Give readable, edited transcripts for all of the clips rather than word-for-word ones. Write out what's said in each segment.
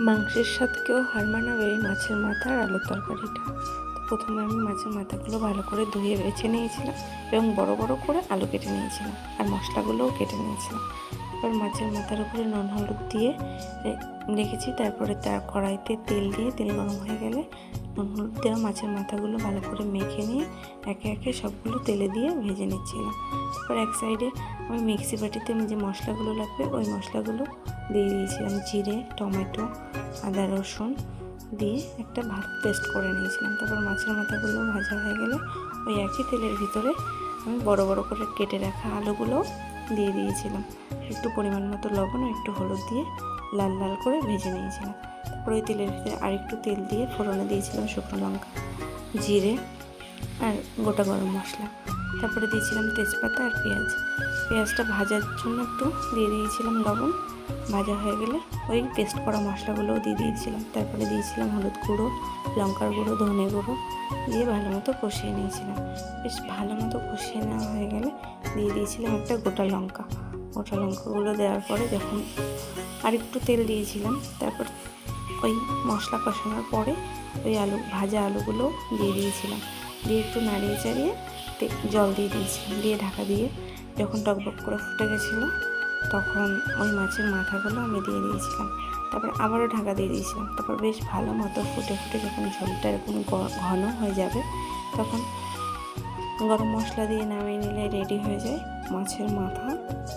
মাংসের স্বাদকেও হার মানাবে এই মাছের মাথা আর আলুর তরকারিটা। তো প্রথমে আমি মাছের মাথাগুলো ভালো করে ধুয়ে বেছে নিয়েছিলাম এবং বড় বড় করে আলু কেটে নিয়েছিলাম আর মশলাগুলোও কেটে নিয়েছিলাম। এবার মাছের মাথার উপরে নুন হলুদ দিয়ে রেখেছি। তারপরে তার কড়াইতে তেল দিয়ে তেল গরম হয়ে গেলে নুন হলুদ দেওয়া মাছের মাথাগুলো ভালো করে মেখে নিয়ে একে একে সবগুলো তেলে দিয়ে ভেজে নিচ্ছিলাম। তারপর এক সাইডে আমি মিক্সি বাটিতে যে মশলাগুলো লাগবে ওই মশলাগুলো দিয়ে দিয়েছিলাম। জিরে, টমেটো, আদা, রসুন দিয়ে একটা ভালো পেস্ট করে নিয়েছিলাম। তারপর মাছের মাথাগুলো ভাজা হয়ে গেলে ওই একই তেলের ভিতরে আমি বড় বড় করে কেটে রাখা আলুগুলো দিয়ে দিয়েছিলাম। একটু পরিমাণ মতো লবণ ও একটু হলুদ দিয়ে লাল লাল করে ভেজে নিয়েছিলাম। তারপর ওই তেলের ভিতরে আরেকটু তেল দিয়ে ফোড়নে দিয়েছিলাম শুকনো লঙ্কা, জিরে আর গোটা গরম মশলা। তারপরে দিয়েছিলাম তেজপাতা আর পেঁয়াজটা ভাজার জন্য একটু দিয়ে দিয়েছিলাম লবণ। ভাজা হয়ে গেলে ওই পেস্ট করা মশলাগুলোও দিয়ে দিয়েছিলাম। তারপরে দিয়েছিলাম হলুদ গুঁড়ো, লঙ্কার গুঁড়ো, ধনে গুঁড়ো দিয়ে ভালো মতো কষিয়ে নিয়েছিলাম। বেশ ভালো মতো কষিয়ে নেওয়া হয়ে গেলে দিয়ে দিয়েছিলাম একটা গোটা লঙ্কাগুলো দেওয়ার পরে যখন আরেকটু তেল দিয়েছিলাম, তারপর ওই মশলা কষানোর পরে ওই ভাজা আলুগুলো দিয়ে দিয়েছিলাম। দিয়ে একটু নাড়িয়ে চাড়িয়ে জল দিয়ে দিয়েছিলাম। দিয়ে ঢাকা দিয়ে যখন টকবক করে ফুটে গেছিলো তখন ওই মাছের মাথাগুলো আমি দিয়ে দিয়েছিলাম। তারপর আবারও ঢাকা দিয়ে দিয়েছিলাম। তারপর বেশ ভালো মতো ফুটে যখন ঝোলটা এরকম ঘন হয়ে যাবে তখন গরম মশলা দিয়ে নামিয়ে নিলে রেডি হয়ে যায় মাছের মাথা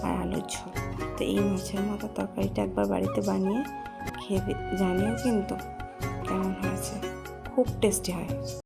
আর আলুর ঝোল। তো এই মাছের মাথা তরকারিটা একবার বাড়িতে বানিয়ে খেয়ে জানিও কিন্তু কেমন হয়েছে। খুব টেস্টি হয়।